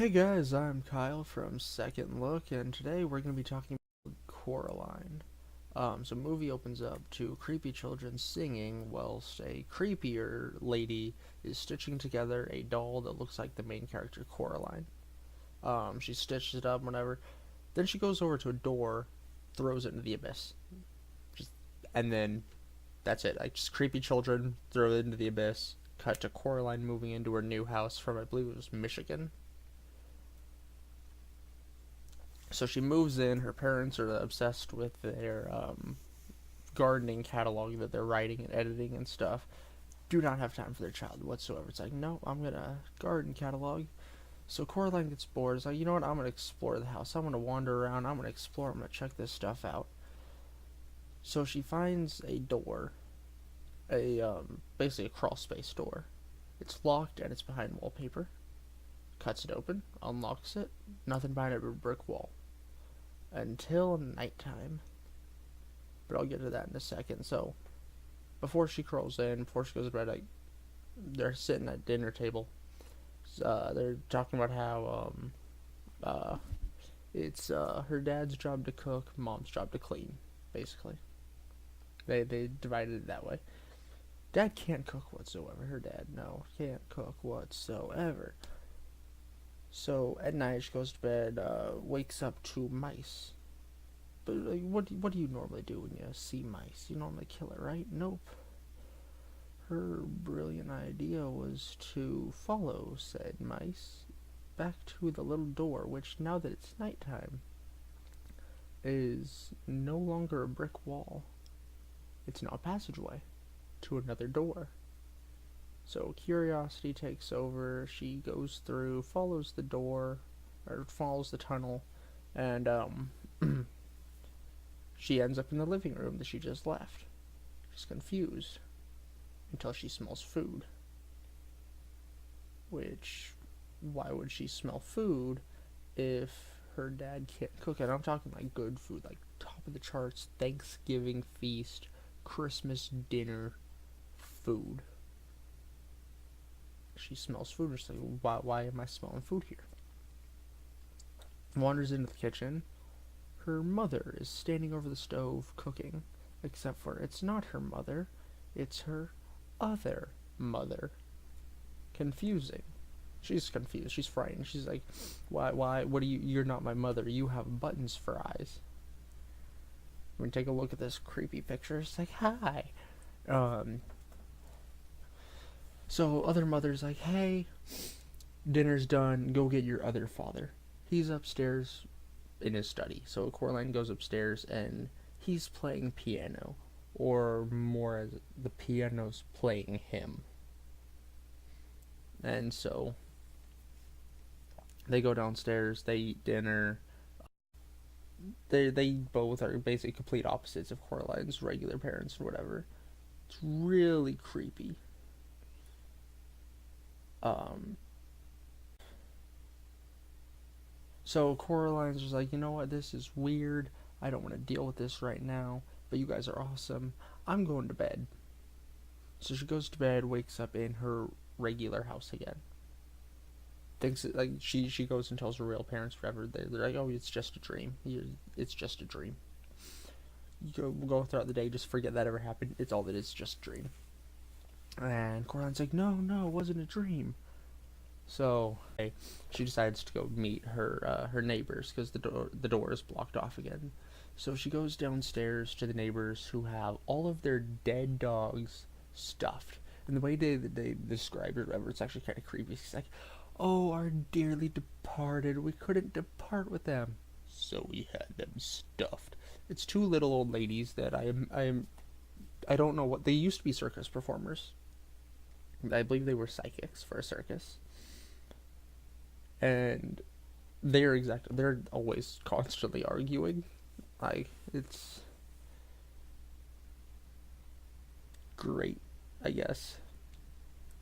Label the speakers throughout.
Speaker 1: Hey guys, I'm Kyle from Second Look, and today we're going to be talking about Coraline. So, movie opens up to creepy children singing, whilst a creepier lady is stitching together a doll that looks like the main character, Coraline. She stitches it up, whatever. Then she goes over to a door, throws it into the abyss. Just, and then that's it. Like, just creepy children throw it into the abyss. Cut to Coraline moving into her new house from, I believe it was Michigan. So she moves in. Her parents are obsessed with their gardening catalog that they're writing and editing and stuff. Do not have time for their child whatsoever. It's like, no, I'm gonna garden catalog. So Coraline gets bored. It's like, you know what? I'm gonna explore the house. I'm gonna wander around. I'm gonna explore. I'm gonna check this stuff out. So she finds a door, basically a crawl space door. It's locked and it's behind wallpaper. Cuts it open, unlocks it. Nothing behind it but a brick wall. Until nighttime. But I'll get to that in a second. So, before she crawls in, before she goes to bed, they're sitting at dinner table. They're talking about how it's her dad's job to cook, mom's job to clean, basically. They divided it that way. Dad can't cook whatsoever. Her dad, no, can't cook whatsoever. So at night she goes to bed, wakes up to mice. But like, what do you normally do when you see mice? You normally kill it, right? Nope. Her brilliant idea was to follow said mice back to the little door, which now that it's nighttime is no longer a brick wall. It's now a passageway to another door. So curiosity takes over. She goes through, follows the door, or follows the tunnel, and she ends up in the living room that she just left. She's confused until she smells food. Which, why would she smell food if her dad can't cook it? I'm talking like good food, like top of the charts, Thanksgiving feast, Christmas dinner food. She smells food, and she's like, why am I smelling food here? Wanders into the kitchen. Her mother is standing over the stove cooking, except for it's not her mother, it's her other mother. Confusing. She's confused, she's frightened. She's like, what are you're not my mother, you have buttons for eyes. When we take a look at this creepy picture, it's like, hi. So other mother's like, hey, dinner's done, go get your other father. He's upstairs in his study. So Coraline goes upstairs and he's playing piano, or more as the piano's playing him. And so they go downstairs, they eat dinner. They both are basically complete opposites of Coraline's regular parents or whatever. It's really creepy. So Coraline's just like, you know what, this is weird. I don't want to deal with this right now, but you guys are awesome. I'm going to bed. So she goes to bed, wakes up in her regular house again. Thinks like she goes and tells her real parents forever. They're like, oh, it's just a dream. It's just a dream. You go throughout the day, just forget that ever happened. It's all that is, just a dream. And Coraline's like, no, it wasn't a dream. So she decides to go meet her neighbors because the door is blocked off again. So she goes downstairs to the neighbors who have all of their dead dogs stuffed. And the way they describe it, whatever, it's actually kind of creepy. She's like, oh, our dearly departed, we couldn't depart with them, so we had them stuffed. It's two little old ladies that I don't know what they used to be, circus performers. I believe they were psychics for a circus. And they're always constantly arguing. Like, it's great, I guess.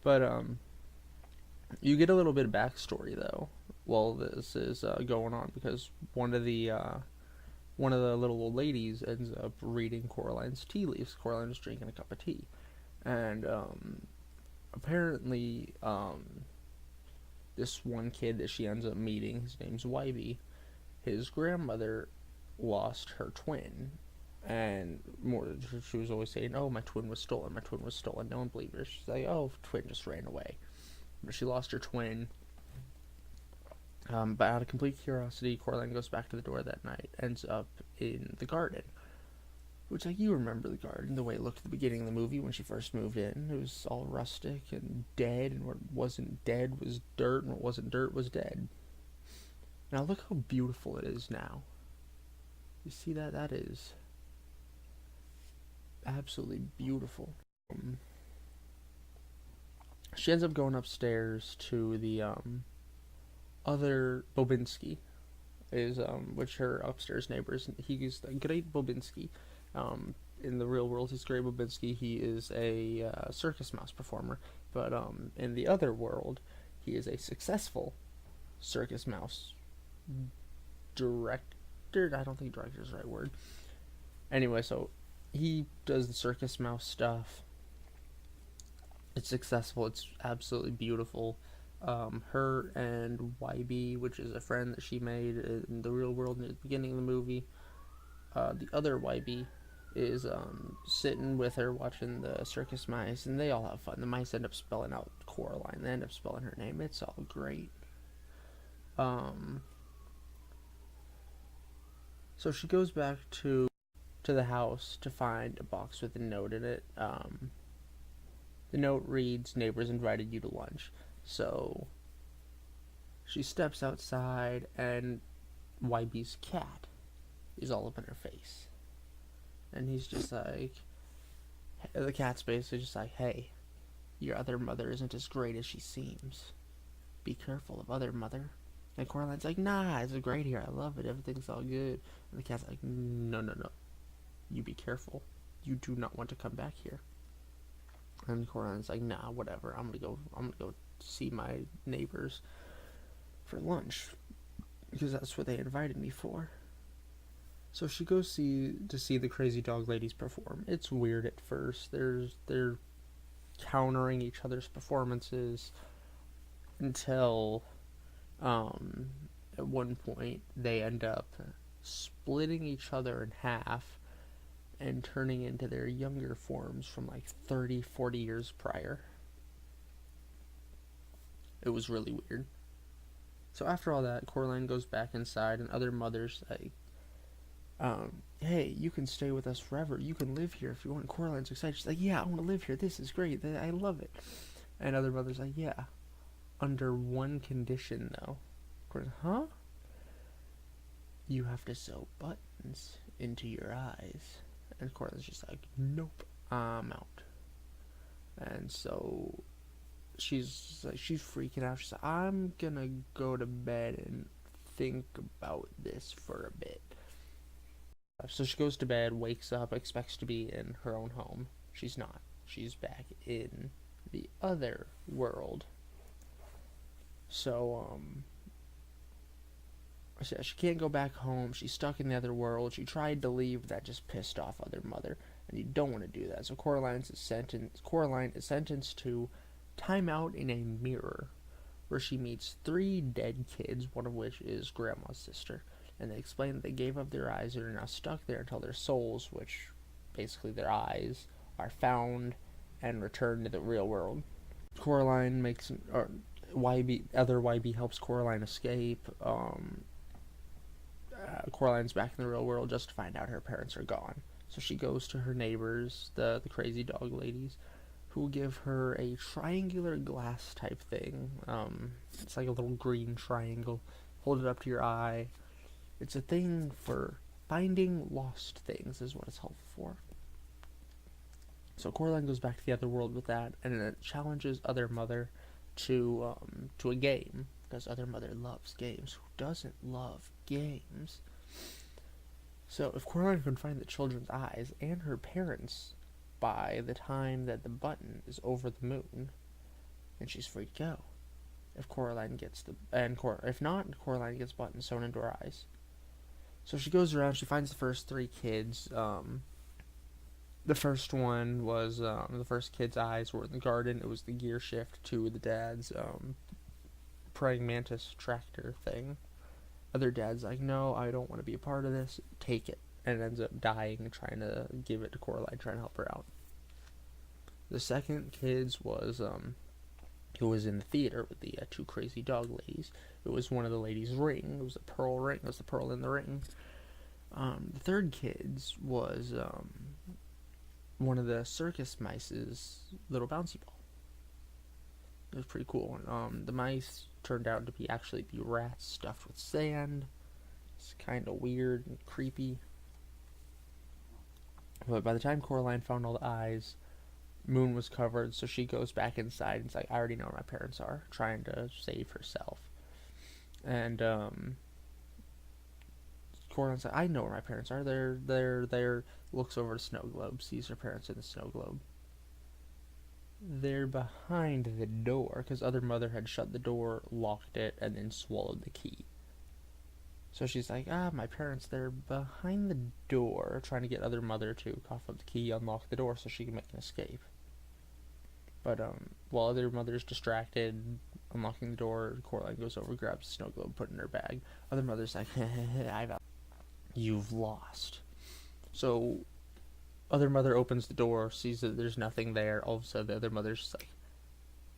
Speaker 1: But you get a little bit of backstory though while this is going on, because one of the little old ladies ends up reading Coraline's tea leaves. Coraline's drinking a cup of tea, and apparently this one kid that she ends up meeting, his name's Wybie, his grandmother lost her twin. And more, she was always saying, "Oh, my twin was stolen. My twin was stolen." No one believed her. She's like, "Oh, twin just ran away." But she lost her twin. But out of complete curiosity, Coraline goes back to the door that night, ends up in the garden. Which, like, you remember the garden, the way it looked at the beginning of the movie when she first moved in. It was all rustic and dead, and what wasn't dead was dirt, and what wasn't dirt was dead. Now look how beautiful it is now. You see that? That is absolutely beautiful. She ends up going upstairs to the other Bobinski, is which her upstairs neighbors. He's a great Bobinski. In the real world, he's Great Bobinski. He is a circus mouse performer, but in the other world, he is a successful circus mouse director. I don't think director is the right word. Anyway, so he does the circus mouse stuff. It's successful. It's absolutely beautiful. Her and YB, which is a friend that she made in the real world in the beginning of the movie, the other YB is sitting with her watching the circus mice, and they all have fun. The mice end up spelling out Coraline. They end up spelling her name. It's all great. So she goes back to the house to find a box with a note in it. The note reads, "Neighbors invited you to lunch." So she steps outside, and YB's cat is all up in her face. And he's just like, the cat's basically just like, "Hey, your other mother isn't as great as she seems. Be careful of other mother." And Coraline's like, "Nah, it's great here. I love it. Everything's all good." And the cat's like, "No, no, no. You be careful. You do not want to come back here." And Coraline's like, "Nah, whatever. I'm gonna go see my neighbors for lunch because that's what they invited me for." So she goes to see the crazy dog ladies perform. It's weird at first. They're countering each other's performances until at one point they end up splitting each other in half and turning into their younger forms from like 30, 40 years prior. It was really weird. So after all that, Coraline goes back inside, and other mothers like, "Hey, you can stay with us forever. You can live here if you want." Coraline's excited. She's like, "Yeah, I want to live here. This is great. I love it." And other mothers like, "Yeah, under one condition though." Coraline, "Huh?" "You have to sew buttons into your eyes." And Coraline's just like, "Nope, I'm out." And so she's freaking out. She's like, "I'm gonna go to bed and think about this for a bit." So she goes to bed, wakes up, expects to be in her own home. She's not. She's back in the other world. So, she can't go back home. She's stuck in the other world. She tried to leave, but that just pissed off other mother, and you don't want to do that. So Coraline is sentenced to time out in a mirror, where she meets 3 dead kids, one of which is Grandma's sister. And they explain that they gave up their eyes and are now stuck there until their souls, which basically their eyes, are found and returned to the real world. Coraline other YB helps Coraline escape. Coraline's back in the real world just to find out her parents are gone. So she goes to her neighbors, the crazy dog ladies, who give her a triangular glass type thing. It's like a little green triangle. Hold it up to your eye. It's a thing for finding lost things, is what it's helpful for. So Coraline goes back to the other world with that, and it challenges Other Mother to a game, because Other Mother loves games. Who doesn't love games? So if Coraline can find the children's eyes and her parents by the time that the button is over the moon, then she's free to go. If Coraline gets if not, Coraline gets buttons sewn into her eyes. So she goes around, she finds the first 3 kids. The first one was, the first kid's eyes were in the garden. It was the gear shift to the dad's praying mantis tractor thing. Other dad's like, no, I don't want to be a part of this. Take it. And ends up dying and trying to give it to Coraline, trying to help her out. The second kids was, who was in the theater with the two crazy dog ladies. It was one of the ladies' ring. It was a pearl ring. It was the pearl in the ring. The third kids was, one of the circus mice's little bouncy ball. It was pretty cool. The mice turned out to be actually be rats stuffed with sand. It's kind of weird and creepy. But by the time Coraline found all the eyes, Moon was covered, so she goes back inside and it's like, I already know where my parents are, trying to save herself. And Coraline's like, I know where my parents are. They're looks over the snow globe, sees her parents in the snow globe. They're behind the door, because Other Mother had shut the door, locked it, and then swallowed the key. So she's like, my parents, they're behind the door, trying to get Other Mother to cough up the key, unlock the door so she can make an escape. But while Other Mother's distracted, unlocking the door, Coraline goes over, grabs the snow globe, put it in her bag. Other Mother's like, you've lost. So Other Mother opens the door, sees that there's nothing there. All of a sudden, the Other Mother's just like,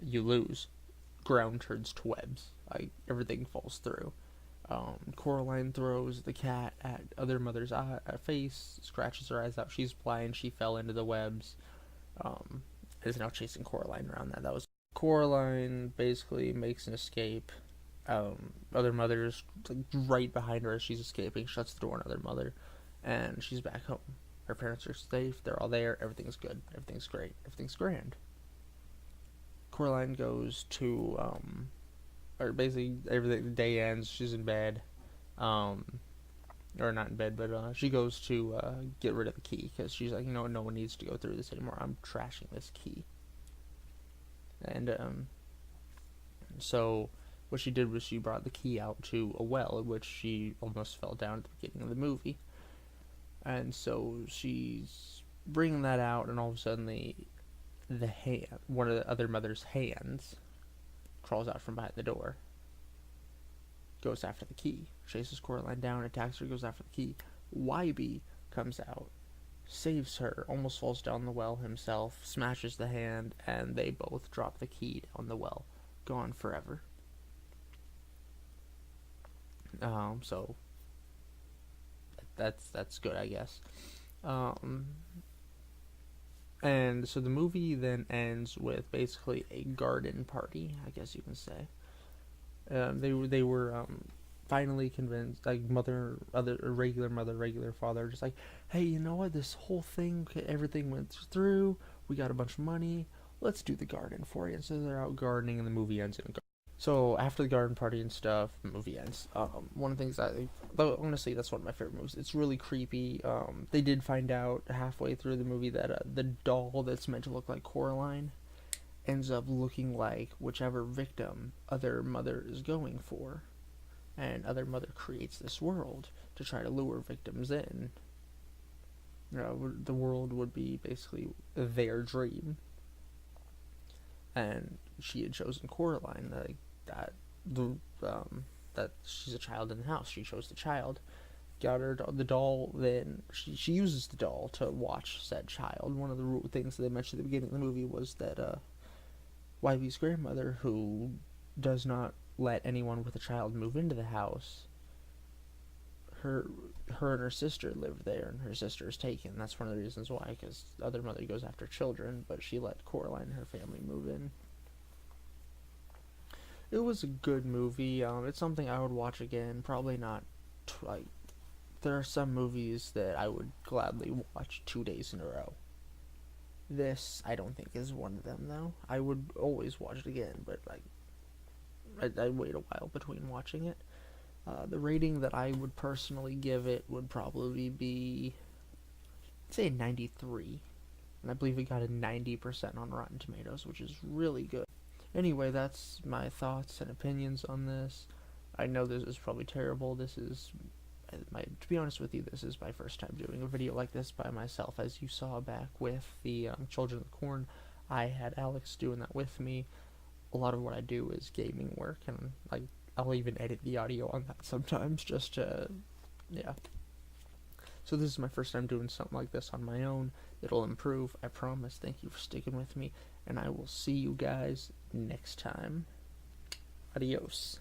Speaker 1: you lose. Ground turns to webs. Like, everything falls through. Coraline throws the cat at Other Mother's face, scratches her eyes out. She's blind. She fell into the webs. Is now chasing Coraline around that. That was Coraline basically makes an escape. Other Mother's like right behind her as she's escaping, shuts the door on Other Mother, and she's back home. Her parents are safe. They're all there. Everything's good. Everything's great. Everything's grand. Coraline goes to or basically everything. The day ends. She's in bed, or not in bed, but she goes to get rid of the key because she's like, no one needs to go through this anymore. I'm trashing this key. And so what she did was she brought the key out to a well, in which she almost fell down at the beginning of the movie. And so she's bringing that out, and all of a sudden the hand, one of the Other Mother's hands, crawls out from behind the door, goes after the key, chases Coraline down, attacks her, goes after the key. Wybie comes out, saves her, almost falls down the well himself, smashes the hand, and they both drop the key down the well, gone forever. So that's good, I guess. And so the movie then ends with basically a garden party, I guess you can say. They were finally convinced, like regular mother, regular father, just like, hey, you know what? This whole thing, everything went through. We got a bunch of money. Let's do the garden for you. And so they're out gardening, and the movie ends in a garden. So after the garden party and stuff, the movie ends. One of the things honestly, that's one of my favorite movies. It's really creepy. They did find out halfway through the movie that the doll that's meant to look like Coraline ends up looking like whichever victim Other Mother is going for. And Other Mother creates this world to try to lure victims in. The world would be basically their dream. And she had chosen Coraline, that she's a child in the house. She chose the child, got her the doll. Then she uses the doll to watch said child. One of the things that they mentioned at the beginning of the movie was that Wybie's grandmother, who does not let anyone with a child move into the house, her and her sister lived there, and her sister is taken. That's one of the reasons why, because Other Mother goes after children, but she let Coraline and her family move in. It was a good movie. It's something I would watch again. Probably not, there are some movies that I would gladly watch 2 days in a row. This, I don't think, is one of them, though. I would always watch it again, but, I'd wait a while between watching it. The rating that I would personally give it would probably be, I'd say, 93. And I believe it got a 90% on Rotten Tomatoes, which is really good. Anyway, that's my thoughts and opinions on this. I know this is probably terrible. To be honest with you, this is my first time doing a video like this by myself. As you saw back with the Children of the Corn, I had Alex doing that with me. a lot of what I do is gaming work, and like I'll even edit the audio on that sometimes just to, yeah. So this is my first time doing something like this on my own. It'll improve, I promise. Thank you for sticking with me, and I will see you guys next time. Adios.